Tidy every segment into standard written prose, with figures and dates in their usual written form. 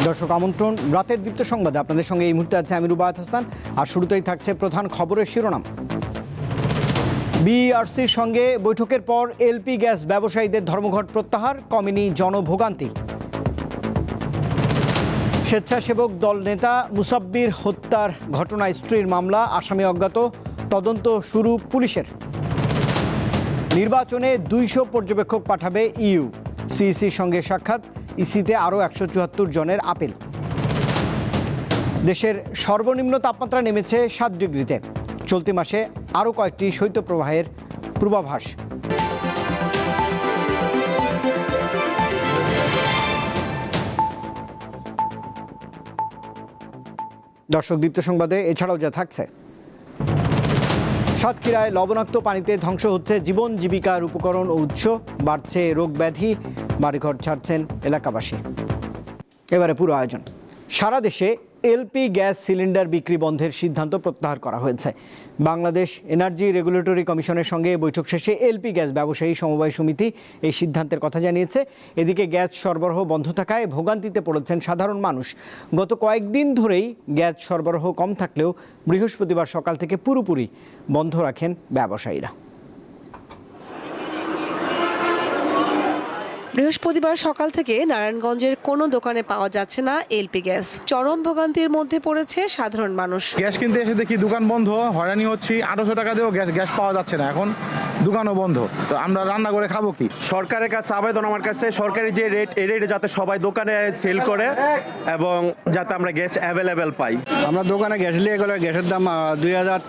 দর্শক আমন্ত্রণ রাতের দীপ্ত সংবাদে আপনাদের সঙ্গে এই মুহূর্তে আছে আমি রুবায়েত হাসান। আর শুরুতেই থাকছে প্রধান খবরের শিরোনাম। বিইআরসির সঙ্গে বৈঠকের পর এলপি গ্যাস ব্যবসায়ীদের ধর্মঘট প্রত্যাহার, কমেনি জনভোগান্তি। স্বেচ্ছাসেবক দল নেতা মুসাব্বির হত্যার ঘটনায় স্ত্রীর মামলা, আসামি অজ্ঞাত, তদন্ত শুরু পুলিশের। নির্বাচনে 200 পর্যবেক্ষক পাঠাবে ইইউ, সিইসির সঙ্গে সাক্ষাৎ, ইসিতে আরও 174 জনের আপিল। দেশের সর্বনিম্ন তাপমাত্রা নেমেছে 7 ডিগ্রিতে, চলতি মাসে আরও কয়েকটি শৈত্যপ্রবাহের পূর্বাভাস। দর্শক দীপ্ত সংবাদে এছাড়াও যা থাকছে: সাতক্ষীরায় লবণাক্ত পানিতে ধ্বংস হচ্ছে জীবন জীবিকার উপকরণ ও উৎস, বাড়ছে রোগ ব্যাধি, বাড়িঘর ছাড়ছেন এলাকাবাসী। এবারে পুরো আয়োজন। সারা দেশে এলপি গ্যাস সিলিন্ডার বিক্রি বন্ধের সিদ্ধান্ত প্রত্যাহার করা হয়েছে। বাংলাদেশ এনার্জি রেগুলেটরি কমিশনের সঙ্গে বৈঠক শেষে এলপি গ্যাস ব্যবসায়ী সমবায় সমিতি এই সিদ্ধান্তের কথা জানিয়েছে। এদিকে গ্যাস সরবরাহ বন্ধ থাকায় ভোগান্তিতে পড়েছেন সাধারণ মানুষ। গত কয়েকদিন ধরেই গ্যাস সরবরাহ কম থাকলেও বৃহস্পতিবার সকাল থেকে পুরোপুরি বন্ধ রাখেন ব্যবসায়ীরা। বৃহস্পতিবার সকাল থেকে নারায়ণগঞ্জের কোনো দোকানে পাওয়া যাচ্ছে না এলপি গ্যাস। চরম ভোগান্তির মধ্যে পড়েছে সাধারণ মানুষ। গ্যাস কিনতে এসে দেখি দোকান বন্ধ, হয়রানি হচ্ছি। 800 টাকা দিয়েও গ্যাস পাওয়া যাচ্ছে না, এখন দোকানও বন্ধ। তো আমরা রান্না করে খাবো কি? সরকারের কাছে আবেদন আমার কাছে, সরকারি যে রেট এই রেটে যাতে সবাই দোকানে সেল করে এবং যাতে আমরা গ্যাস অ্যাভেলেবেল পাই। আমরা দোকানে গ্যাস নিয়ে গেলে গ্যাসের দাম 2000,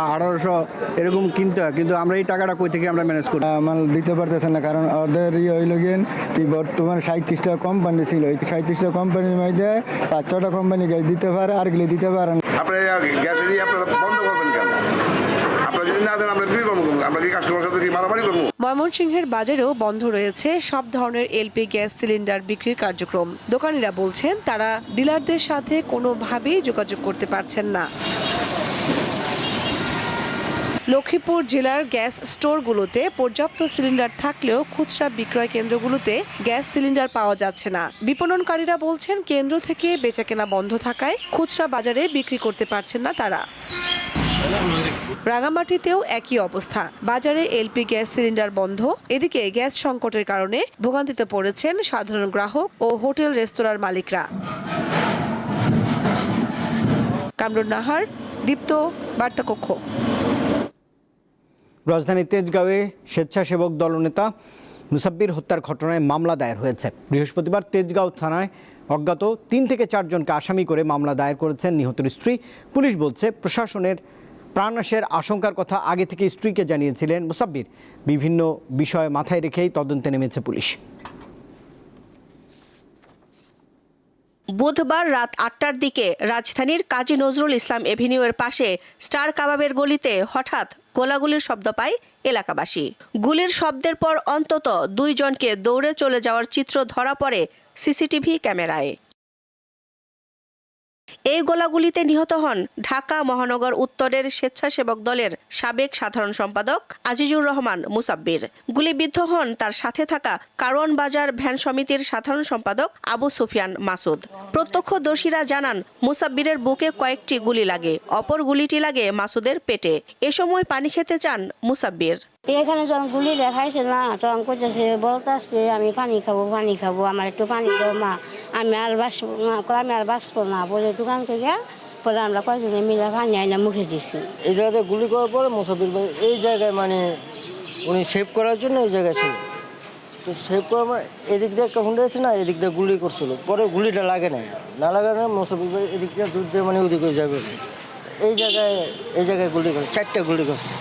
1800 এরকম কিনতে হয়, কিন্তু আমরা এই টাকাটা কই থেকে আমরা ম্যানেজ করি? মাল দিতে পারতেছেন না, কারণ ওদের হইল গিয়ে কি বর্তমানে 37টা কোম্পানি ছিল। এই 37টা কোম্পানির মধ্যে 5-6টা কোম্পানি গ্যাস দিতে পারে, আর গুলি দিতে পারেন। আপনারা গ্যাস দিয়ে আপনারা বন্ধ করবেন কেন? আপনারা যদি না দেন আমরা কি করবো? আমরা কি কাস্টমারের সাথে কি মারামারি করবো? ময়মনসিংহের বাজারেও বন্ধ রয়েছে সব ধরনের এলপি গ্যাস সিলিন্ডার বিক্রির কার্যক্রম। দোকানিরা বলছেন তারা ডিলারদের সাথে কোনোভাবেই যোগাযোগ করতে পারছেন না। লক্ষ্মীপুর জেলার গ্যাস স্টোরগুলোতে পর্যাপ্ত সিলিন্ডার থাকলেও খুচরা বিক্রয় কেন্দ্রগুলোতে গ্যাস সিলিন্ডার পাওয়া যাচ্ছে না। বিপণনকারীরা বলছেন কেন্দ্র থেকে বেচাকেনা বন্ধ থাকায় খুচরা বাজারে বিক্রি করতে পারছেন না তারা। রাঙামাটিতেও একই অবস্থা, বাজারে এলপি গ্যাস সিলিন্ডার বন্ধ। এদিকে গ্যাস সংকটের কারণে ভোগান্তিতে পড়েছেন সাধারণ গ্রাহক ও হোটেল রেস্তোরাঁর মালিকরা। কামরুন নাহার, দীপ্ত, বার্তাকক্ষ। রাজধানীর তেজগাঁওয়ে স্বেচ্ছাসেবক দলনেতা মুসাব্বির হত্যার ঘটনায় মামলা দায়ের হয়েছে। বৃহস্পতিবার তেজগাঁও থানায় অজ্ঞাত 3 থেকে 4 জনকে আসামি করে মামলা দায়ের করেছেন নিহতের স্ত্রী। পুলিশ বলছে প্রশাসনের প্রাণনাশের আশঙ্কার কথা আগে থেকে স্ত্রীকে জানিয়েছিলেন মুসাব্বির। বিভিন্ন বিষয় মাথায় রেখেই তদন্তে নেমেছে পুলিশ। বুধবার রাত 8টার দিকে রাজধানীর কাজী নজরুল ইসলাম এভিনিউয়ের পাশে স্টার কাবাবের গলিতে হঠাৎ গোলাগুলির শব্দ পায় এলাকাবাসী। গুলির শব্দের পর অন্তত 2 জনকে দৌড়ে চলে যাওয়ার চিত্র ধরা পড়ে সিসিটিভি ক্যামেরায়। এই গোলাগুলিতে নিহত হন ঢাকা মহানগর উত্তরের স্বেচ্ছাসেবক দলের সাবেক সাধারণ সম্পাদক আজিজুর রহমান মুসাব্বির। গুলিবিদ্ধ হন তার সাথে থাকা কারওয়ান বাজার ভ্যান সমিতির সাধারণ সম্পাদক আবু সুফিয়ান মাসুদ। প্রত্যক্ষদর্শীরা জানান মুসাব্বিরের বুকে কয়েকটি গুলি লাগে, অপর গুলিটি লাগে মাসুদের পেটে। এ সময় পানি খেতে চান মুসাব্বির। এখানে যখন গুলি দেখাইছে না, তখন করতেছে বলতেছে আমি পানি খাবো, আমার একটু পানি দাও মা, আমি আর বাঁচবো না বলে দোকান থেকে পরে আমরা কয়েকজনে মিলে পানি আইনা মুখে দিচ্ছি। এই জায়গাতে গুলি করার পরে মুসাব্বির ভাই এই জায়গায় মানে উনি সেভ করার জন্য এই জায়গায় ছিল। তো সেভ করার মানে এদিক দিয়ে একটা হুন্ডা আছে না, এদিক দিয়ে গুলি করছিল, পরে গুলিটা লাগে না লাগানো মুসাব্বির ভাই এদিক দিয়ে দুধ দিয়ে মানে ওদিকে যাবে। এই জায়গায় গুলি করছে, 4টা গুলি করছে,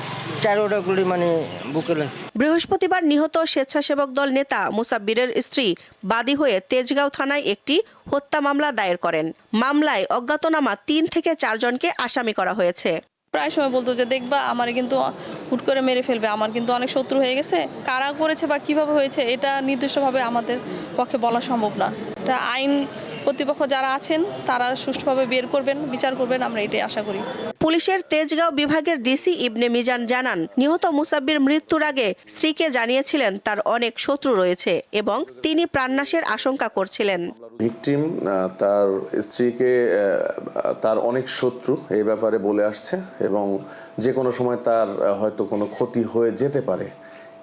4টা গুলি মানে বুকে লাগছে। বৃহস্পতিবার নিহত স্বেচ্ছাসেবক দল নেতা মুসাব্বিরের স্ত্রী বাদী হয়ে তেজগাঁও থানায় একটি হত্যা মামলা দায়ের করেন। মামলায় অজ্ঞাতনামা 3 থেকে 4 জনকে আসামি করা হয়েছে। প্রায় সময় বলতো যে দেখবা আমার কিন্তু হুট করে মেরে ফেলবে, আমার কিন্তু অনেক শত্রু হয়ে গেছে। কারা করেছে বা কিভাবে হয়েছে এটা নির্দিষ্টভাবে আমাদের পক্ষে বলা সম্ভব না। এটা আইন কর্তৃপক্ষ যারা আছেন তারা সুষ্ঠুভাবে বের করবেন, বিচার করবেন, আমরা এটাই আশা করি। পুলিশের তেজগাঁও বিভাগের ডিসি ইবনে মিজান জানান, নিহত মুসাব্বির মৃত্যুর আগে স্ত্রীকে জানিয়েছিলেন তার অনেক শত্রু রয়েছে এবং তিনি প্রাণনাশের আশঙ্কা করছিলেন। ভিকটিম তার স্ত্রীকে তার অনেক শত্রু এই ব্যাপারে বলে আসছে এবং যে কোনো সময় তার হয়তো কোনো ক্ষতি হয়ে যেতে পারে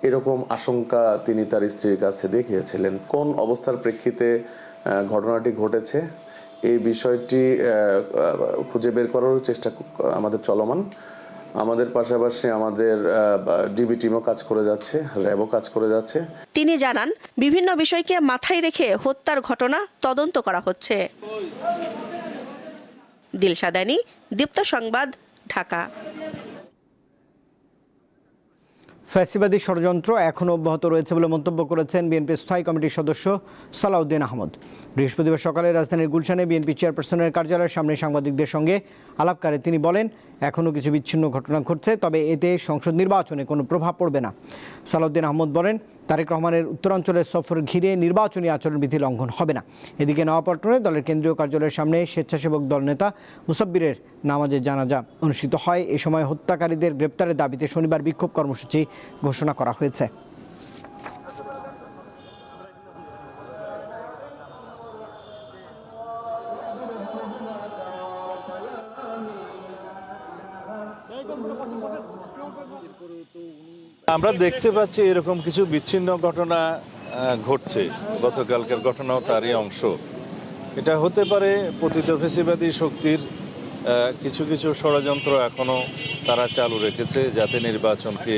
এরকম আশঙ্কা তিনি তার স্ত্রীর কাছে দেখিয়েছিলেন। কোন অবস্থার প্রেক্ষিতে ঘটনাটি ঘটেছে এই বিষয়টি খুঁজে বের করার চেষ্টা আমাদের চলমান। আমাদের পাশাপাশি আমাদের ডিবি টিমও কাজ করে যাচ্ছে, র্যাবও কাজ করে যাচ্ছে। তিনি জানান, বিভিন্ন বিষয়কে মাথায় রেখে হত্যার ঘটনা তদন্ত করা হচ্ছে। দিলশাদানি, দীপ্ত সংবাদ, ঢাকা। ফ্যাসিবাদী ষড়যন্ত্র এখনও অব্যাহত রয়েছে বলে মন্তব্য করেছেন বিএনপির স্থায়ী কমিটির সদস্য সালাউদ্দিন আহমদ। বৃহস্পতিবার সকালে রাজধানীর গুলশানে বিএনপি চেয়ারপারসনের কার্যালয়ের সামনে সাংবাদিকদের সঙ্গে আলাপকালে তিনি বলেন, এখনও কিছু বিচ্ছিন্ন ঘটনা ঘটছে, তবে এতে সংসদ নির্বাচনে কোনো প্রভাব পড়বে না। সালাউদ্দিন আহমদ বলেন, তারেক রহমানের উত্তরাঞ্চলের সফর ঘিরে নির্বাচনী আচরণবিধি লঙ্ঘন হবে না। এদিকে নয়াপল্টনে দলের কেন্দ্রীয় কার্যালয়ের সামনে স্বেচ্ছাসেবক দল নেতা মুসাব্বিরের নামাজে জানাজা অনুষ্ঠিত হয়। এ সময় হত্যাকারীদের গ্রেপ্তারের দাবিতে শনিবার বিক্ষোভ কর্মসূচি ঘোষণা করা হয়েছে। আমরা দেখতে পাচ্ছি এরকম কিছু বিচ্ছিন্ন ঘটনা ঘটছে। গতকালকের ঘটনাও তারই অংশ। এটা হতে পারে পতিত ফ্যাসিবাদী শক্তির কিছু কিছু ষড়যন্ত্র এখনো তারা চালু রেখেছে, যাতে নির্বাচনকে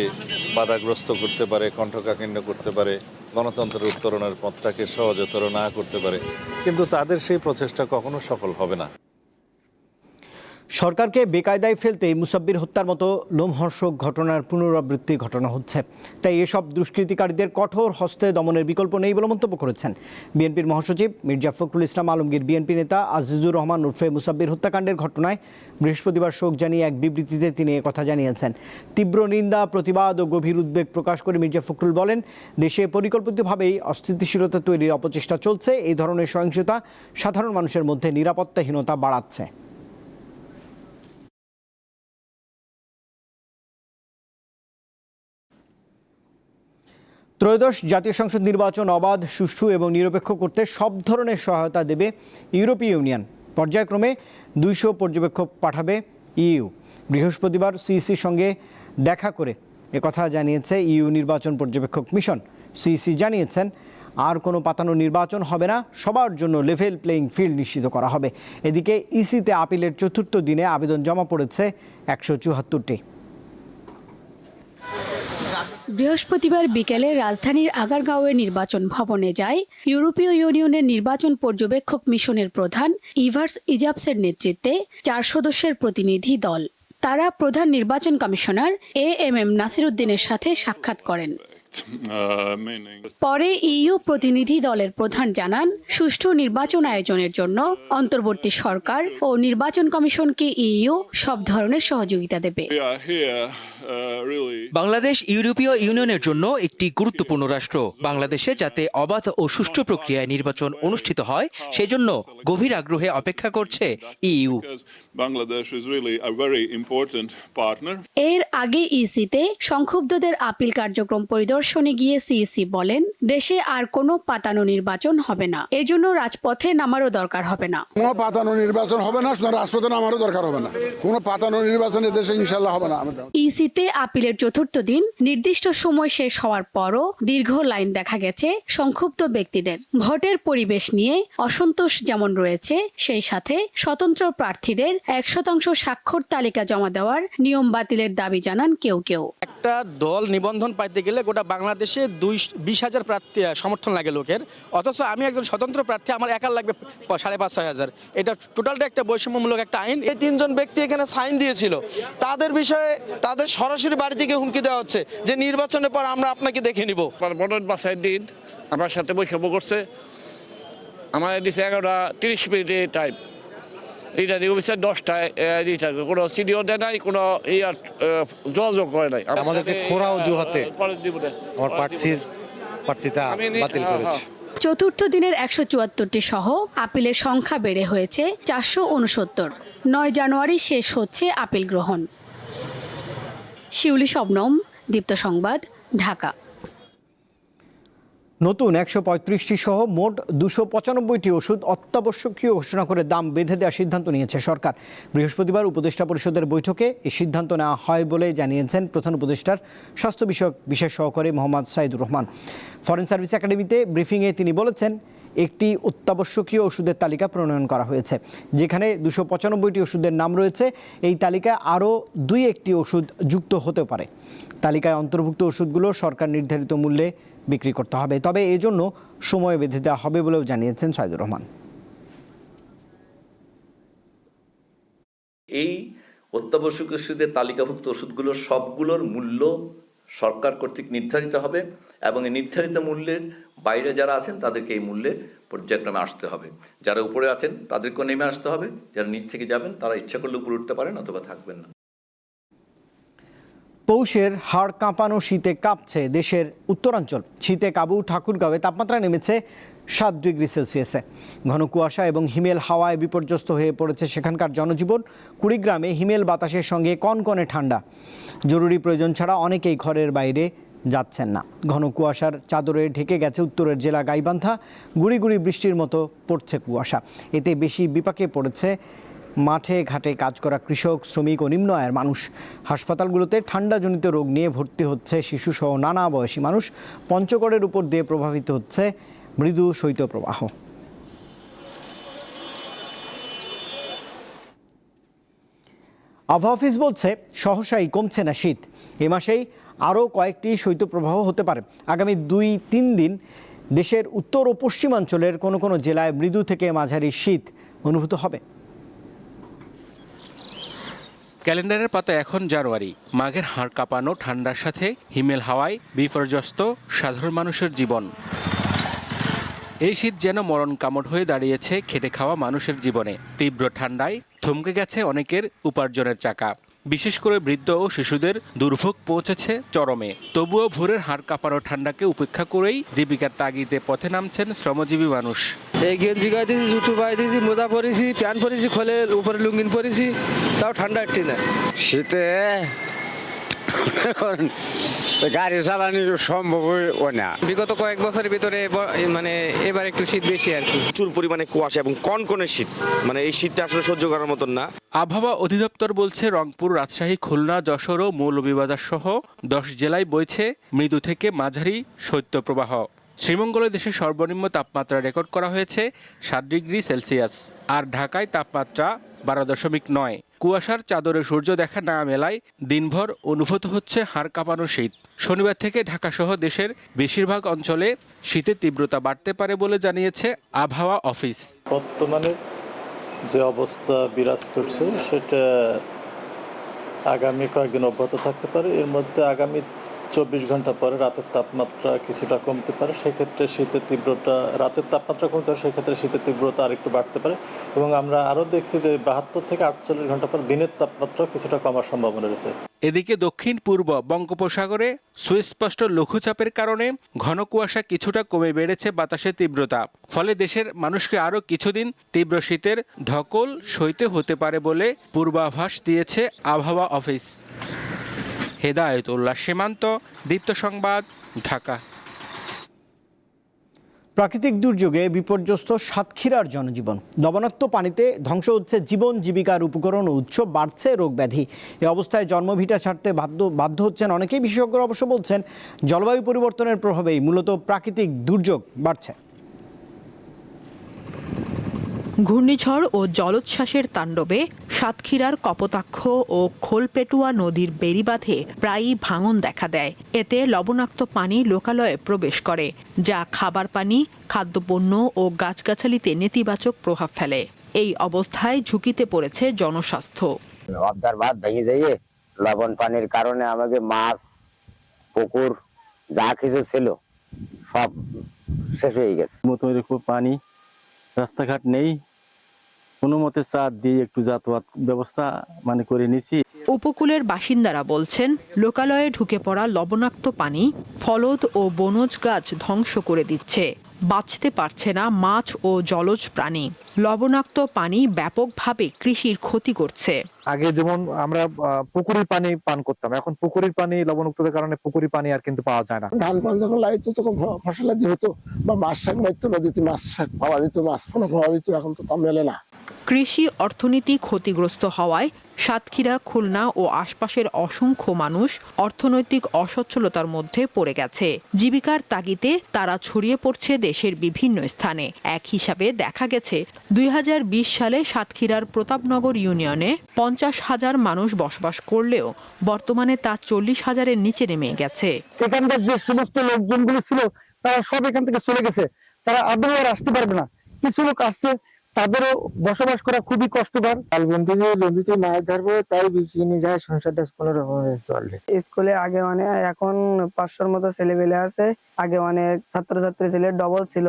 বাধাগ্রস্ত করতে পারে, কণ্ঠকাঠিন্য করতে পারে, গণতন্ত্রের উত্তরণের পথটাকে সহজতর না করতে পারে। কিন্তু তাদের সেই প্রচেষ্টা কখনো সফল হবে না। সরকারকে বেকায়দায় ফেলতেই মুসাব্বির হত্যার মতো লোমহর্ষক ঘটনার পুনরাবৃত্তি ঘটনা হচ্ছে। তাই এসব দুষ্কৃতিকারীদের কঠোর হস্তে দমনের বিকল্প নেই বলে মন্তব্য করেছেন বিএনপির মহাসচিব মির্জা ফখরুল ইসলাম আলমগীর। বিএনপি নেতা আজিজুর রহমান ওরফে মুসাব্বির হত্যাকাণ্ডের ঘটনায় বৃহস্পতিবার শোক জানিয়ে এক বিবৃতিতে তিনি একথা জানিয়েছেন। তীব্র নিন্দা, প্রতিবাদ ও গভীর উদ্বেগ প্রকাশ করে মির্জা ফখরুল বলেন, দেশে পরিকল্পিতভাবেই অস্থিতিশীলতা তৈরির অপচেষ্টা চলছে। এই ধরনের সহিংসতা সাধারণ মানুষের মধ্যে নিরাপত্তাহীনতা বাড়াচ্ছে। ত্রয়োদশ জাতীয় সংসদ নির্বাচন অবাধ, সুষ্ঠু এবং নিরপেক্ষ করতে সব ধরনের সহায়তা দেবে ইউরোপীয় ইউনিয়ন। পর্যায়ক্রমে 200 পর্যবেক্ষক পাঠাবে ইইউ। বৃহস্পতিবার সিইসির সঙ্গে দেখা করে একথা জানিয়েছে ইইউ নির্বাচন পর্যবেক্ষক মিশন। সিইসি জানিয়েছেন, আর কোনো পাতানো নির্বাচন হবে না, সবার জন্য লেভেল প্লেইং ফিল্ড নিশ্চিত করা হবে। এদিকে ইসিতে আপিলের চতুর্থ দিনে আবেদন জমা পড়েছে 174টি। বৃহস্পতিবার বিকেলে রাজধানীর আগারগাঁওয়ের নির্বাচন ভবনে যায় ইউরোপীয় ইউনিয়নের নির্বাচন পর্যবেক্ষক মিশনের প্রধান ইভার্স ইজাবসের নেতৃত্বে 4 সদস্যের প্রতিনিধি দল। তারা প্রধান নির্বাচন কমিশনার এএমএম নাসিরউদ্দিনের সাথে সাক্ষাৎ করেন। পরে ইইউ প্রতিনিধি দলের প্রধান জানান, সুষ্ঠু নির্বাচন আয়োজনের জন্য অন্তর্বর্তী সরকার ও নির্বাচন কমিশনকে ইইউ সব ধরনের সহযোগিতা দেবে। বাংলাদেশ ইউরোপীয় ইউনিয়নের জন্য একটি গুরুত্বপূর্ণ রাষ্ট্র। বাংলাদেশে যাতে অবাধ ও সুষ্ঠু প্রক্রিয়ায় নির্বাচন অনুষ্ঠিত হয়, সেজন্য গভীর আগ্রহে অপেক্ষা করছে ইইউ। এর আগে ইসিতে সংক্ষুব্ধদের আপিল কার্যক্রম পরিদর্শনে গিয়ে সিইসি বলেন, দেশে আর কোনো পাতানো নির্বাচন হবে না, এজন্য রাজপথে নামারও দরকার হবে না। কোনো পাতানো নির্বাচন হবে না, রাজপথে নামারও দরকার হবে না। কোনো পাতানো নির্বাচন দেশে ইনশাল্লাহ হবে না। ইসিতে আপিলের চতুর্থ দিন নির্দিষ্ট সময় শেষ হওয়ার পরও দীর্ঘ লাইন দেখা গেছে সংক্ষুব্ধ ব্যক্তিদের। ভোটের পরিবেশ নিয়ে অসন্তোষ যেমন রয়েছে, সেই সাথে স্বতন্ত্র প্রার্থীদের 100% স্বাক্ষর তালিকা জমা দেওয়ার নিয়ম বাতিলের দাবি জানান কেউ কেউ। একটা দল নিবন্ধন পাইতে গেলে গোটা বাংলাদেশে 20,000 প্রার্থী সমর্থন লাগে লোকের, অথচ আমি একজন স্বতন্ত্র প্রার্থী, আমার একার লাগবে 5,500-6,000। এটা টোটালটা একটা বৈষম্যমূলক একটা আইন। এই 3 জন ব্যক্তি এখানে সাইন দিয়েছিল, তাদের বিষয়ে তাদের সরাসরি বাড়ি থেকে হুমকি দেওয়া হচ্ছে যে নির্বাচনের পর আমরা আপনাকে দেখে নিব। ভোট বাছাইয়ের দিন আমার সাথে বৈষম্য করছে। আমার দিচ্ছে 11:30 টাইম, রিটার্নিং অফিসার 10টায় রিটার্ন, কোনো চিঠিও দেয় নাই, কোনো যোগাযোগ করে নাই। আমাদেরকে খোঁড়া অজুহাতে আমার প্রার্থিতা বাতিল করেছে। চতুর্থ দিনের 174টি সহ আপিলের সংখ্যা বেড়ে হয়েছে 469। 9 জানুয়ারি শেষ হচ্ছে আপিল গ্রহণ। শিউলি শবনম, দীপ্ত সংবাদ, ঢাকা। নতুন 135টি সহ মোট 295টি ওষুধ অত্যাবশ্যকীয় ঘোষণা করে দাম বেঁধে দেওয়ার সিদ্ধান্ত নিয়েছে সরকার। বৃহস্পতিবার উপদেষ্টা পরিষদের বৈঠকে এই সিদ্ধান্ত নেওয়া হয় বলে জানিয়েছেন প্রধান উপদেষ্টার স্বাস্থ্য বিষয়ক বিশেষ সহকারী মোহাম্মদ সাইদুর রহমান। ফরেন সার্ভিস একাডেমিতে ব্রিফিংয়ে তিনি বলেছেন, একটি অত্যাবশ্যকীয় ওষুধের তালিকা প্রণয়ন করা হয়েছে, যেখানে 295টি ওষুধের নাম রয়েছে। এই তালিকায় আরও 2-1টি ওষুধ যুক্ত হতে পারে। তালিকায় অন্তর্ভুক্ত ওষুধগুলো সরকার নির্ধারিত মূল্যে বিক্রি করতে হবে, তবে এজন্য সময় বেঁধে দেওয়া হবে বলেও জানিয়েছেন সাইদুর রহমান। এই অত্যাবশ্যকীয় ওষুধের তালিকাভুক্ত ওষুধগুলোর সবগুলোর মূল্য সরকার কর্তৃক নির্ধারিত হবে এবং এই নির্ধারিত মূল্যের বাইরে যারা আছেন তাদেরকে এই মূল্যে পর্যায়ক্রমে আসতে হবে। যারা উপরে আছেন তাদেরকেও নেমে আসতে হবে, যারা নিচ থেকে যাবেন তারা ইচ্ছা করলে উপরে উঠতে পারেন অথবা থাকবেন না। পৌষের হাড় কাঁপানো শীতে কাঁপছে দেশের উত্তরাঞ্চল। শীতে কাবু ঠাকুরগাঁওয়ে তাপমাত্রা নেমেছে 7 ডিগ্রি সেলসিয়াসে। ঘন কুয়াশা এবং হিমেল হাওয়ায় বিপর্যস্ত হয়ে পড়েছে সেখানকার জনজীবন। কুড়িগ্রামে হিমেল বাতাসের সঙ্গে কনকনে ঠান্ডা। জরুরি প্রয়োজন ছাড়া অনেকেই ঘরের বাইরে যাচ্ছেন না। ঘন কুয়াশার চাদরে ঢেকে গেছে উত্তরের জেলা গাইবান্ধা। গুড়ি গুড়ি বৃষ্টির মতো পড়ছে কুয়াশা। এতে বেশি বিপাকে পড়েছে মাঠে ঘাটে কাজ করা কৃষক, শ্রমিক ও নিম্ন আয়ের মানুষ। হাসপাতালগুলোতে ঠান্ডাজনিত রোগ নিয়ে ভর্তি হচ্ছে শিশুসহ নানা বয়সী মানুষ। পঞ্চগড়ের উপর দিয়ে প্রভাবিত হচ্ছে মৃদু শৈত্যপ্রবাহ। আবহাওয়া অফিস বলছে, সহসাই কমছে না শীত। এ মাসেই আরও কয়েকটি শৈত্যপ্রবাহ হতে পারে। আগামী 2-3 দিন দেশের উত্তর ও পশ্চিমাঞ্চলের কোনো কোনো জেলায় মৃদু থেকে মাঝারি শীত অনুভূত হবে। ক্যালেন্ডারের পাতা এখন জানুয়ারি। মাঘের হাড় কাঁপানো ঠান্ডার সাথে হিমেল হাওয়ায় বিপর্যস্ত সাধারণ মানুষের জীবন। এই শীত যেন মরণ কামড় হয়ে দাঁড়িয়েছে খেটে খাওয়া মানুষের জীবনে। তীব্র ঠান্ডায় থমকে গেছে অনেকের উপার্জনের চাকা। বিশেষ করে বৃদ্ধ ও শিশুদের দুর্ভোগ পৌঁছেছে চরমে। তবুও ভোরের হাড় কাঁপানো ঠান্ডাকে উপেক্ষা করেই জীবিকার তাগিদে পথে নামছেন শ্রমজীবী মানুষ। এই গেঞ্জি গায়ে দিয়েছি, জুতো পায়ে দিয়েছি, মোজা পরেছি, প্যান্ট পরেছি, খোলে উপরে লুঙ্গিন পরেছি, তাও ঠান্ডা একটি না। শীতে গাড়ি চালানো সম্ভব হয় না। বিগত কয়েক বছরের ভিতরে মানে এবার একটু শীত বেশি আর কি। প্রচুর পরিমাণে কুয়াশা এবং কনকনে শীত, মানে এই শীতটা আসলে সহ্য করার মতন না। আবহাওয়া অধিদপ্তর বলছে, রংপুর, রাজশাহী, খুলনা, যশোর ও মৌলভীবাজার সহ 10 জেলায় বইছে মৃদু থেকে মাঝারি শৈত্যপ্রবাহ। শ্রীমঙ্গলে দেশের সর্বনিম্ন তাপমাত্রা রেকর্ড করা হয়েছে 7 ডিগ্রি সেলসিয়াস। আর ঢাকায় তাপমাত্রা 12.9। কুয়াশার চাদরে সূর্য দেখা না মেলায় দিনভর অনুভূত হচ্ছে হাড় কাঁপানো শীত। শনিবার থেকে ঢাকাসহ দেশের বেশিরভাগ অঞ্চলে শীতের তীব্রতা বাড়তে পারে বলে জানিয়েছে আবহাওয়া অফিস। বর্তমানে যে অবস্থা বিরাজ করছে সেটা আগামী কয়েকদিন অব্যাহত থাকতে পারে। এর মধ্যে আগামী 24 ঘন্টা পরে রাতের তাপমাত্রা কিছুটা কমতে পারে। সেক্ষেত্রে শীতের তীব্রতা, রাতের তাপমাত্রা কমতে পারে, সেক্ষেত্রে শীতের তীব্রতা আরেকটু বাড়তে পারে। এবং আমরা আরও দেখছি যে 72 থেকে 48 ঘন্টা পর দিনের তাপমাত্রা কিছুটা কমার সম্ভাবনা রয়েছে। এদিকে দক্ষিণ পূর্ব বঙ্গোপসাগরে সুস্পষ্ট লঘুচাপের কারণে ঘন কুয়াশা কিছুটা কমে বেড়েছে বাতাসের তীব্রতা। ফলে দেশের মানুষকে আরও কিছুদিন তীব্র শীতের ধকল সইতে হতে পারে বলে পূর্বাভাস দিয়েছে আবহাওয়া অফিস। হেদায়েতুল্লাহ সীমান্ত, দীপ্ত সংবাদ, ঢাকা। প্রাকৃতিক দুর্যোগে বিপর্যস্ত সাতক্ষীরার জনজীবন। লবণাক্ত পানিতে ধ্বংস হচ্ছে জীবন জীবিকার উপকরণ ও উৎস, বাড়ছে রোগ ব্যাধি। এ অবস্থায় জন্মভিটা ছাড়তে বাধ্য হচ্ছেন অনেকেই। বিশেষজ্ঞরা অবশ্য বলছেন, জলবায়ু পরিবর্তনের প্রভাবেই মূলত প্রাকৃতিক দুর্যোগ বাড়ছে। ঘূর্ণিঝড় ও জলোচ্ছ্বাসের তাণ্ডবে সাতক্ষীরার কপোতাক্ষ ও খোলপেটুয়া নদীর বেড়িবাঁধে প্রায়ই ভাঙন দেখা দেয়। এতে লবণাক্ত পানি লোকালয়ে প্রবেশ করে, যা খাবার পানি, খাদ্যপণ্য ও গাছগাছালিতে নেতিবাচক প্রভাব ফেলে। এই অবস্থায় ঝুঁকিতে পড়েছে জনস্বাস্থ্য। অবদার বাঁধ ভেঙে যাইয়ে লবণ পানির কারণে আমাকে মাছ, পুকুর যা কিছু ছিল সব শেষ হয়ে গেছে। খুব পানি, রাস্তাঘাট নেই, কোনো মতে চাঁদ দিয়ে একটু যাতায়াত ব্যবস্থা করে নিছি। উপকূলের বাসিন্দারা বলছেন, লোকালয়ে ঢুকে পড়া লবণাক্ত পানি ফলদ ও বনজ গাছ ধ্বংস করে দিচ্ছে। বাঁচতে পারছে না মাছ ও জলজ প্রাণী। লবণাক্ত পানি ব্যাপকভাবে কৃষির ক্ষতি করছে। আগে যেমন আমরা পুকুরের পানি পান করতাম, এখন পুকুরের পানি লবণাক্ততার কারণে পুকুরের পানি আর কিন্তু পাওয়া যায় না। ধান পান যখন লাগাইতো তখন ফসলাদি হতো, বা মাছ শাক মারতো, নদীতে মাছ শাক পাওয়া যেত, মাছ কোনো পাওয়া যেত, এখন তো তা মেলে না। কৃষি অর্থনীতি ক্ষতিগ্রস্ত হওয়ায় সাতক্ষীরা, খুলনা ও আশপাশের অসংখ্য মানুষ অর্থনৈতিক অসচ্ছলতার মধ্যে পড়ে গেছে। জীবিকার তাগিদে তারা ছড়িয়ে পড়ছে দেশের বিভিন্ন স্থানে। এক হিসাবে দেখা গেছে 2020 সালে সাতক্ষীরার প্রতাপনগর ইউনিয়নে 50,000 মানুষ বসবাস করলেও বর্তমানে তা 40,000-এর নিচে নেমে গেছে। এখানকার যে সমস্ত লোকজনগুলো ছিল তারা সব এখান থেকে চলে গেছে, তারা আদৌ আর আসতে পারবে না। কিছু লোক আসছে, তাদেরও বসবাস করা খুবই কষ্টকর। কালবন্ধু যে নদীতে মাছ ধরবো তাই বিছিয়ে নিয়ে যায়, সংসারটা কোনো রকম চলে। স্কুলে আগে মানে এখন 500-র মতো ছেলেপেলে আছে, আগে অনেক ছাত্রছাত্রী ছিল, ডবল ছিল।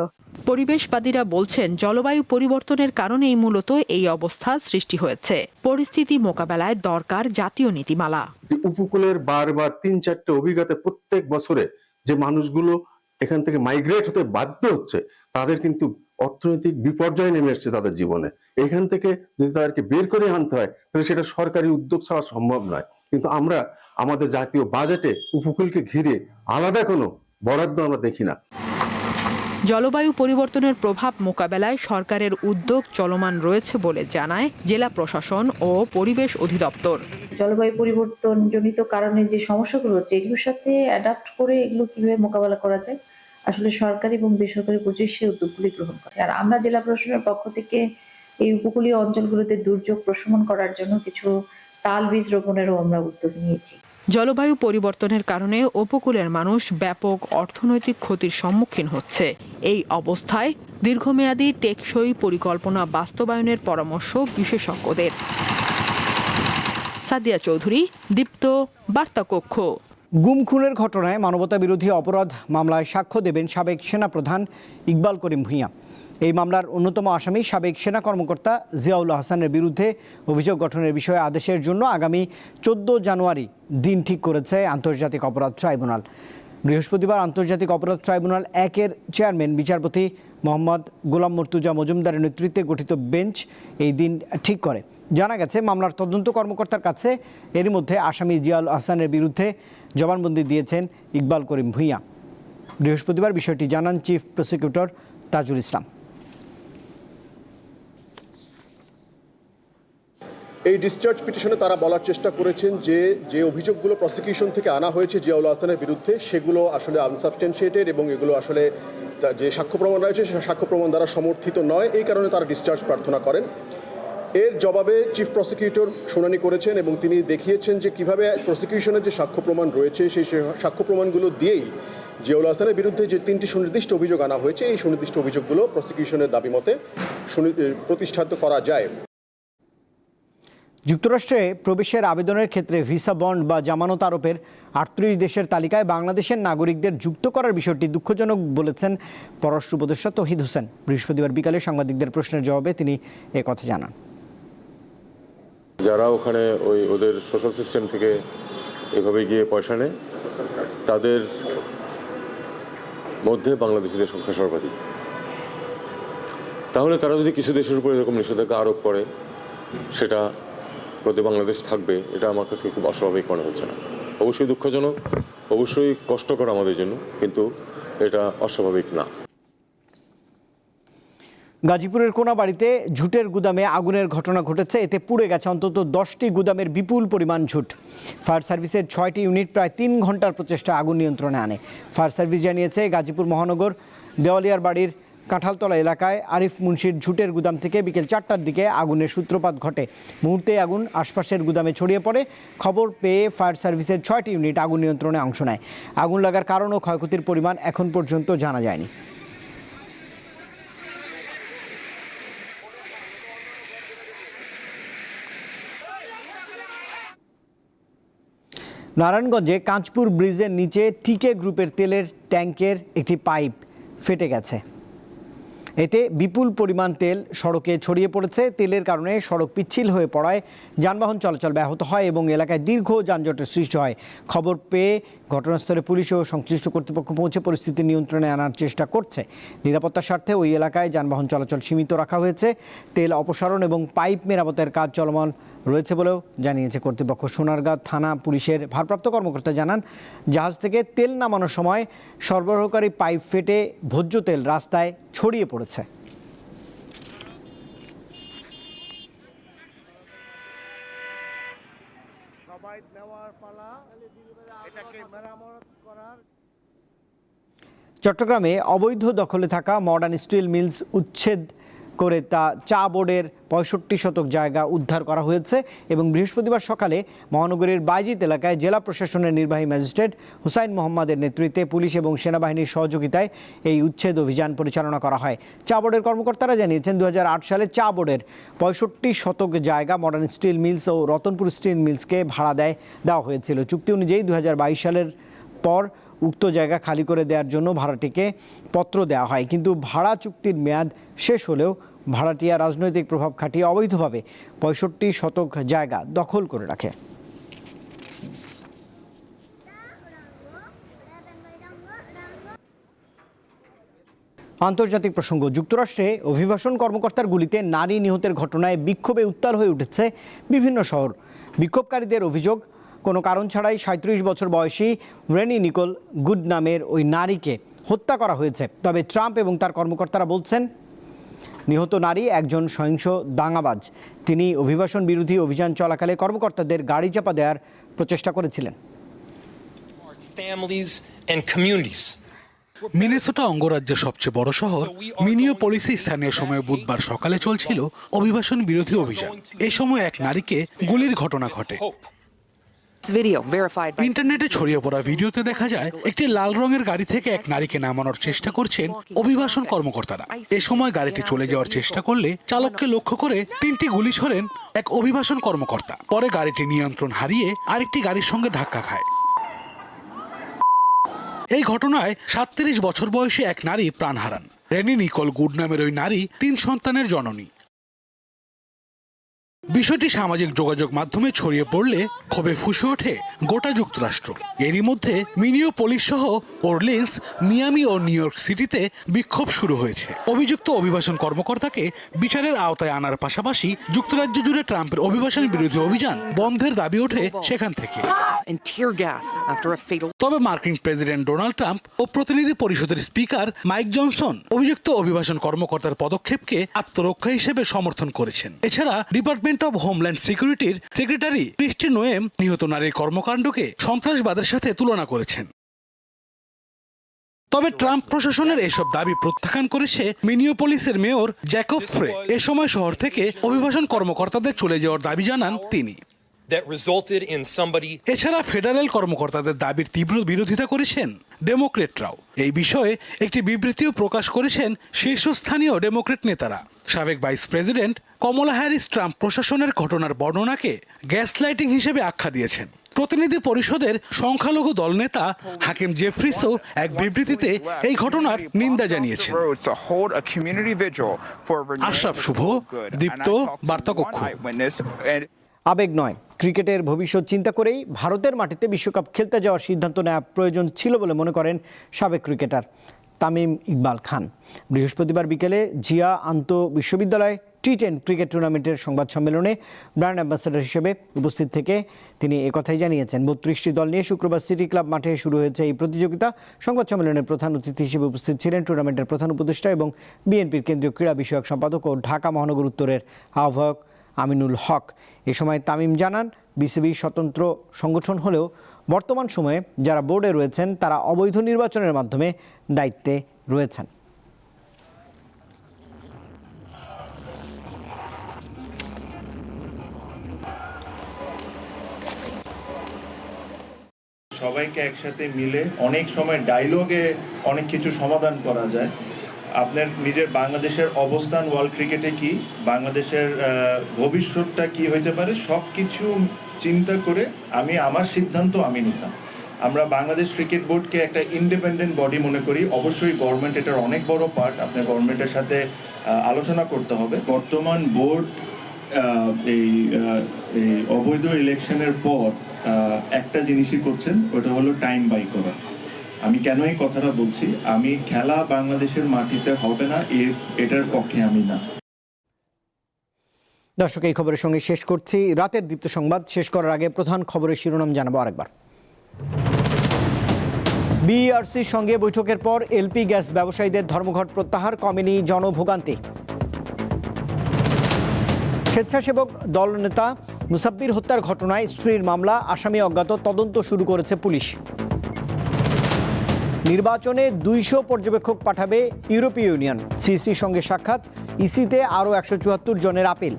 পরিবেশবাদীরা বলছেন জলবায়ু পরিবর্তনের কারণেই মূলত এই অবস্থা সৃষ্টি হয়েছে। পরিস্থিতি মোকাবেলায় দরকার জাতীয় নীতিমালা। উপকূলের বারবার 3-4টে অভিজ্ঞতা প্রত্যেক বছরে যে মানুষগুলো এখান থেকে মাইগ্রেট হতে বাধ্য হচ্ছে, তাদের কিন্তু অর্থনৈতিক বিপর্যয় নেমে আসছে তাদের জীবনে। এখান থেকে যদি তাদেরকে বের করে আনতে হয় তাহলে সেটা সরকারি উদ্যোগ ছাড়া সম্ভব নয়। কিন্তু আমরা আমাদের জাতীয় বাজেটে উপকূলকে ঘিরে আলাদা কোনো বরাদ্দ আমরা দেখি না। জলবায়ু পরিবর্তনের প্রভাব মোকাবেলায় সরকারের উদ্যোগ চলমান রয়েছে বলে জানায় জেলা প্রশাসন ও পরিবেশ অধিদপ্তর। জলবায়ু পরিবর্তন জনিত কারণে যে সমস্যাগুলো হচ্ছে এগুলোর সাথে অ্যাডাপ্ট করে এগুলো কিভাবে মোকাবেলা করা যায়, আসলে সরকারি এবং বেসরকারি প্রচেষ্টা সেই উদ্যোগগুলি গ্রহণ করছে। আর আমরা জেলা প্রশাসনের পক্ষ থেকে এই উপকূলীয় অঞ্চলগুলোতে দুর্যোগ প্রশমন করার জন্য কিছু তাল বীজ রোপণেরও আমরা উদ্যোগ নিয়েছি। জলবায়ু পরিবর্তনের কারণে উপকূলের মানুষ ব্যাপক অর্থনৈতিক ক্ষতির সম্মুখীন হচ্ছে। এই অবস্থায় দীর্ঘমেয়াদী টেকসই পরিকল্পনা বাস্তবায়নের পরামর্শ বিশেষজ্ঞদের। সাদিয়া চৌধুরী, দীপ্ত, বার্তা কক্ষ। গুম খুনের ঘটনায় মানবতা বিরোধী অপরাধ মামলায় সাক্ষ্য দেবেন সাবেক সেনাপ্রধান ইকবাল করিম ভূঁইয়া। এই মামলার অন্যতম আসামি সাবেক সেনা কর্মকর্তা জিয়াউল হাসানের বিরুদ্ধে অভিযোগ গঠনের বিষয়ে আদেশের জন্য আগামী 14 জানুয়ারি দিন ঠিক করেছে আন্তর্জাতিক অপরাধ ট্রাইব্যুনাল। বৃহস্পতিবার আন্তর্জাতিক অপরাধ ট্রাইব্যুনাল 1-এর চেয়ারম্যান বিচারপতি মোহাম্মদ গোলাম মর্তুজা মজুমদারের নেতৃত্বে গঠিত বেঞ্চ এই দিন ঠিক করে। জানা গেছে মামলার তদন্ত কর্মকর্তার কাছে এরই মধ্যে আসামি জিয়াউল হাসানের বিরুদ্ধে জবানবন্দি দিয়েছেন ইকবাল করিম ভূঁইয়া। বৃহস্পতিবার বিষয়টি জানান চিফ প্রসিকিউটর তাজুল ইসলাম। এই ডিসচার্জ পিটিশনে তারা বলার চেষ্টা করেছেন যে অভিযোগগুলো প্রসিকিউশন থেকে আনা হয়েছে জিয়াউল হাসানের বিরুদ্ধে সেগুলো আসলে আনসাবস্টেন্সিয়েটেড এবং এগুলো আসলে যে সাক্ষ্য প্রমাণ রয়েছে সে সাক্ষ্য প্রমাণ দ্বারা সমর্থিত নয়, এই কারণে তারা ডিসচার্জ প্রার্থনা করেন। এর জবাবে চিফ প্রসিকিউটর শুনানি করেছেন এবং তিনি দেখিয়েছেন যে কিভাবে প্রসিকিউশনের যে সাক্ষ্য প্রমাণ রয়েছে সেই সাক্ষ্য প্রমাণগুলো দিয়েই জিয়াউল হাসানের বিরুদ্ধে যে 3টি সুনির্দিষ্ট অভিযোগ আনা হয়েছে এই সুনির্দিষ্ট অভিযোগগুলো প্রসিকিউশনের দাবি মতে প্রতিষ্ঠিত করা যায়। যুক্তরাষ্ট্রে প্রবেশের আবেদনের ক্ষেত্রে ভিসা বন্ড বা জামানত আরোপের 38 দেশের তালিকায় বাংলাদেশের নাগরিকদের যুক্ত করার বিষয়টি দুঃখজনক বলেছেন পররাষ্ট্র উপদেষ্টা তৌহিদ হোসেন। বৃহস্পতিবার বিকালে সাংবাদিকদের প্রশ্নের জবাবে তিনি একথা জানান। যারা ওখানে ওদের সোশ্যাল সিস্টেম থেকে এভাবে গিয়ে পয়সা নেয় তাদের মধ্যে বাংলাদেশিদের সংখ্যা সর্বাধিক। তাহলে তারা যদি কিছু দেশের উপর এরকম নিষেধাজ্ঞা আরোপ করে সেটা প্রতি বাংলাদেশ থাকবে, এটা আমার কাছে খুব অস্বাভাবিক মনে হচ্ছে না। অবশ্যই দুঃখজনক, অবশ্যই কষ্টকর আমাদের জন্য, কিন্তু এটা অস্বাভাবিক না। গাজীপুরের কোনাবাড়িতে ঝুটের গুদামে আগুনের ঘটনা ঘটেছে। এতে পুড়ে গেছে অন্তত 10টি গুদামের বিপুল পরিমাণ ঝুট। ফায়ার সার্ভিসের 6টি ইউনিট প্রায় 3 ঘন্টার প্রচেষ্টা আগুন নিয়ন্ত্রণে আনে। ফায়ার সার্ভিস জানিয়েছে গাজীপুর মহানগর দেওয়ালিয়ার বাড়ির কাঁঠালতলা এলাকায় আরিফ মুন্সির ঝুটের গুদাম থেকে বিকেল 4টার দিকে আগুনের সূত্রপাত ঘটে। মুহূর্তে আগুন আশপাশের গুদামে ছড়িয়ে পড়ে। খবর পেয়ে ফায়ার সার্ভিসের 6টি ইউনিট আগুন নিয়ন্ত্রণে অংশ নেয়। আগুন লাগার কারণ ও ক্ষয়ক্ষতির পরিমাণ এখন পর্যন্ত জানা যায়নি। নারায়ণগঞ্জে কাঁচপুর ব্রিজের নিচে টিকে গ্রুপের তেলের ট্যাঙ্কের একটি পাইপ ফেটে গেছে। এতে বিপুল পরিমাণ তেল সড়কে ছড়িয়ে পড়েছে। তেলের কারণে সড়ক পিচ্ছিল হয়ে পড়ায় যানবাহন চলাচল ব্যাহত হয় এবং এলাকায় দীর্ঘ যানজটের সৃষ্টি হয়। খবর পেয়ে ঘটনাস্থলে পুলিশ ও সংশ্লিষ্ট কর্তৃপক্ষ পৌঁছে পরিস্থিতি নিয়ন্ত্রণে আনার চেষ্টা করছে। নিরাপত্তার স্বার্থে ওই এলাকায় যানবাহন চলাচল সীমিত রাখা হয়েছে। তেল অপসারণ এবং পাইপ মেরামতের কাজ চলমান রয়েছে বলেও জানিয়েছে কর্তৃপক্ষ। সোনারগাঁ থানা পুলিশের ভারপ্রাপ্ত কর্মকর্তা জানান, জাহাজ থেকে তেল নামানোর সময় সরবরাহকারী পাইপ ফেটে ভোজ্য তেল রাস্তায় ছড়িয়ে পড়েছে। চট্টগ্রামে অবৈধ দখলে থাকা মডার্ন স্টিল মিলস উচ্ছেদ করে তা চা বোর্ডের ৬৫ শতক জায়গা উদ্ধার করা হয়েছে এবং বৃহস্পতিবার সকালে মহানগরীর বাইজিত এলাকায় জেলা প্রশাসনের নির্বাহী ম্যাজিস্ট্রেট হুসাইন মোহাম্মদের নেতৃত্বে পুলিশ এবং সেনাবাহিনীর সহযোগিতায় এই উচ্ছেদ অভিযান পরিচালনা করা হয়। চা বোর্ডের কর্মকর্তারা জানিয়েছেন, ২০০৮ সালে চা বোর্ডের ৬৫ শতক জায়গা মডার্ন স্টিল মিলস ও রতনপুর স্টিল মিলসকে ভাড়া দেওয়া হয়েছিল। চুক্তি অনুযায়ী ২০২২ সালের পর উক্ত জায়গা খালি করে দেওয়ার জন্য ভাড়াটিকে পত্র দেওয়া হয়, কিন্তু ভাড়া চুক্তির মেয়াদ শেষ হলেও ভাড়াটিয়া রাজনৈতিক প্রভাব খাটিয়ে অবৈধভাবে ৬৫ শতক জায়গা দখল করে রাখে। আন্তর্জাতিক প্রসঙ্গ। যুক্তরাষ্ট্রে অভিবাসন কর্মকর্তার গুলিতে নারী নিহতের ঘটনায় বিক্ষোভে উত্তাল হয়ে উঠেছে বিভিন্ন শহর। বিক্ষোভকারীদের অভিযোগ, কোনো কারণ ছাড়াই ৩৭ বছর বয়সী রেনি নিকোল গুড নামের ওই নারীকে হত্যা করা হয়েছে। তবে ট্রাম্প এবং তার কর্মকর্তারা বলছেন, নিহত নারী একজন সহিংস দাঙ্গাবাজ। তিনি অভিবাসন বিরোধী অভিযান চলাকালে কর্মকর্তাদের গাড়ি চাপা দেওয়ার প্রচেষ্টা করেছিলেন। মিনেসোটা অঙ্গরাজ্যের সবচেয়ে বড় শহর মিনিয়াপলিসে স্থানীয় সময় বুধবার সকালে চলছিল অভিবাসন বিরোধী অভিযান। এ সময় এক নারীকে গুলির ঘটনা ঘটে। ইন্টারনেটে ছড়িয়ে পড়া ভিডিওতে দেখা যায় একটি লাল রঙের গাড়ি থেকে এক নারীকে নামানোর চেষ্টা করছেন অভিবাসন কর্মকর্তারা। এ সময় গাড়িটি চলে যাওয়ার চেষ্টা করলে চালককে লক্ষ্য করে ৩টি গুলি ছোড়েন এক অভিবাসন কর্মকর্তা। পরে গাড়িটি নিয়ন্ত্রণ হারিয়ে আরেকটি গাড়ির সঙ্গে ধাক্কা খায়। এই ঘটনায় ৩৭ বছর বয়সী এক নারী প্রাণ হারান। রেনি নিকোল গুড নামের ওই নারী ৩ সন্তানের জননী। বিষয়টি সামাজিক যোগাযোগ মাধ্যমে ছড়িয়ে পড়লে ক্ষোভে ফুঁসে ওঠে গোটা যুক্তরাষ্ট্র। এরই মধ্যে মিনিয়াপলিস সহ অরলিন্স, মিয়ামি ও নিউ ইয়র্ক সিটিতে বিক্ষোভ শুরু হয়েছে। অভিযুক্ত অভিবাসন কর্মকর্তাকে বিচারের আওতায় আনার পাশাপাশি যুক্তরাজ্য জুড়ে ট্রাম্পের অভিবাসন বিরোধী অভিযান বন্ধের দাবি ওঠে সেখান থেকে। তবে মার্কিন প্রেসিডেন্ট ডোনাল্ড ট্রাম্প ও প্রতিনিধি পরিষদের স্পিকার মাইক জনসন অভিযুক্ত অভিবাসন কর্মকর্তার পদক্ষেপকে আত্মরক্ষা হিসেবে সমর্থন করেছেন। এছাড়া ডিপার্টমেন্ট অব হোমল্যান্ড সিকিউরিটির সেক্রেটারি ক্রিস্টি নোয়েম নিহত নারীর কর্মকাণ্ডকে সন্ত্রাসবাদের সাথে তুলনা করেছেন। তবে ট্রাম্প প্রশাসনের এসব দাবি প্রত্যাখ্যান করেছে মিনিয়াপলিসের মেয়র জ্যাকব ফ্রে। এ সময় শহর থেকে অভিবাসন কর্মকর্তাদের চলে যাওয়ার দাবি জানান তিনি। এছাড়া ফেডারেল কর্মকর্তাদের দাবির তীব্র বিরোধিতা করেছেন ডেমোক্রেটরাও। এই বিষয়ে একটি বিবৃতিও প্রকাশ করেছেন শীর্ষস্থানীয় ডেমোক্রেট নেতারা। সাবেক ভাইস প্রেসিডেন্ট কমলা হ্যারিস ট্রাম্প প্রশাসনের ঘটনার বর্ণনাকে গ্যাসলাইটিং হিসেবে আখ্যা দিয়েছেন। প্রতিনিধি পরিষদের সংখ্যালঘু দল নেতা হাকিম জেফ্রিসও এক বিবৃতিতে এই ঘটনার নিন্দা জানিয়েছেন। আশরাফ শুভ, দীপ্ত, বার্তাকক্ষ। আবেগ নয়, ক্রিকেটের ভবিষ্যৎ চিন্তা করেই ভারতের মাটিতে বিশ্বকাপ খেলতে যাওয়ার সিদ্ধান্ত নেওয়া প্রয়োজন ছিল বলে মনে করেন সাবেক ক্রিকেটার তামিম ইকবাল খান। বৃহস্পতিবার বিকেলে জিয়া আন্তঃবিশ্ববিদ্যালয় টি10 ক্রিকেট টুর্নামেন্টের সংবাদ সম্মেলনে ব্র্যান্ড অ্যাম্বাসেডর হিসেবে উপস্থিত থেকে তিনি একথাই জানিয়েছেন। ৩২টি দল নিয়ে শুক্রবার সিটি ক্লাব মাঠে শুরু হয়েছে এই প্রতিযোগিতা। সংবাদ সম্মেলনের প্রধান অতিথি হিসেবে উপস্থিত ছিলেন টুর্নামেন্টের প্রধান উপদেষ্টা এবং বিএনপির কেন্দ্রীয় ক্রীড়া বিষয়ক সম্পাদক ও ঢাকা মহানগর উত্তরের আহ্বায়ক আমিনুল হক। এ সময় তামিম জানান, বিসিবি স্বতন্ত্র সংগঠন হলেও বর্তমান সময়ে যারা বোর্ডে রয়েছেন তারা অবৈধ নির্বাচনের মাধ্যমে দায়িত্বে রয়েছেন। সবাইকে একসাথে মিলে অনেক সময় ডায়লগে অনেক কিছু সমাধান করা যায়। আপনার নিজের বাংলাদেশের অবস্থান ওয়ার্ল্ড ক্রিকেটে কি, বাংলাদেশের ভবিষ্যৎটা কি হইতে পারে, সব কিছু চিন্তা করে আমার সিদ্ধান্ত আমি নিতাম। আমরা বাংলাদেশ ক্রিকেট বোর্ডকে একটা ইন্ডিপেন্ডেন্ট বডি মনে করি। অবশ্যই গভর্নমেন্ট এটার অনেক বড় পার্ট, আপনার গভর্নমেন্টের সাথে আলোচনা করতে হবে। বর্তমান বোর্ড এই অবৈধ ইলেকশনের পর একটা জিনিসই করছেন, ওটা হলো টাইম বাই করা। আমি কেন এই কথাটা বলছি, আমি খেলা বাংলাদেশের মাটিতে হবে না এটার পক্ষে আমি না। দর্শক, এই খবরের সঙ্গে শেষ করছি রাতের দীপ্ত সংবাদ। শেষ করার আগে প্রধান খবরের শিরোনাম জানাবো আরেকবার। বিইআরসির সঙ্গে বৈঠকের পর এলপি গ্যাস ব্যবসায়ীদের ধর্মঘট প্রত্যাহার, কমেনি জনভোগান্তি। স্বেচ্ছাসেবক দল নেতা মুসাব্বির হত্যার ঘটনায় স্ত্রীর মামলা, আসামি অজ্ঞাত, তদন্ত শুরু করেছে পুলিশ। নির্বাচনে 200 পর্যবেক্ষক পাঠাবে ইউরোপীয় ইউনিয়ন, সিসির সঙ্গে সাক্ষাৎ, ইসিতে আরও 174 জনের আপিল।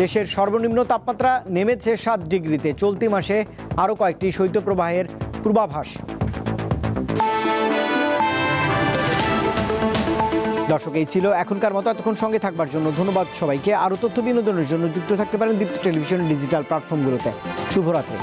দেশের সর্বনিম্ন তাপমাত্রা নেমেছে 7 ডিগ্রিতে, চলতি মাসে আরও কয়েকটি শৈত্যপ্রবাহের পূর্বাভাস। দর্শক, এই ছিল এখনকার মতো। এতক্ষণ সঙ্গে থাকবার জন্য ধন্যবাদ সবাইকে। আরও তথ্য বিনোদনের জন্য যুক্ত থাকতে পারেন দীপ্ত টেলিভিশন ডিজিটাল প্ল্যাটফর্মগুলোতে। শুভরাত্রি।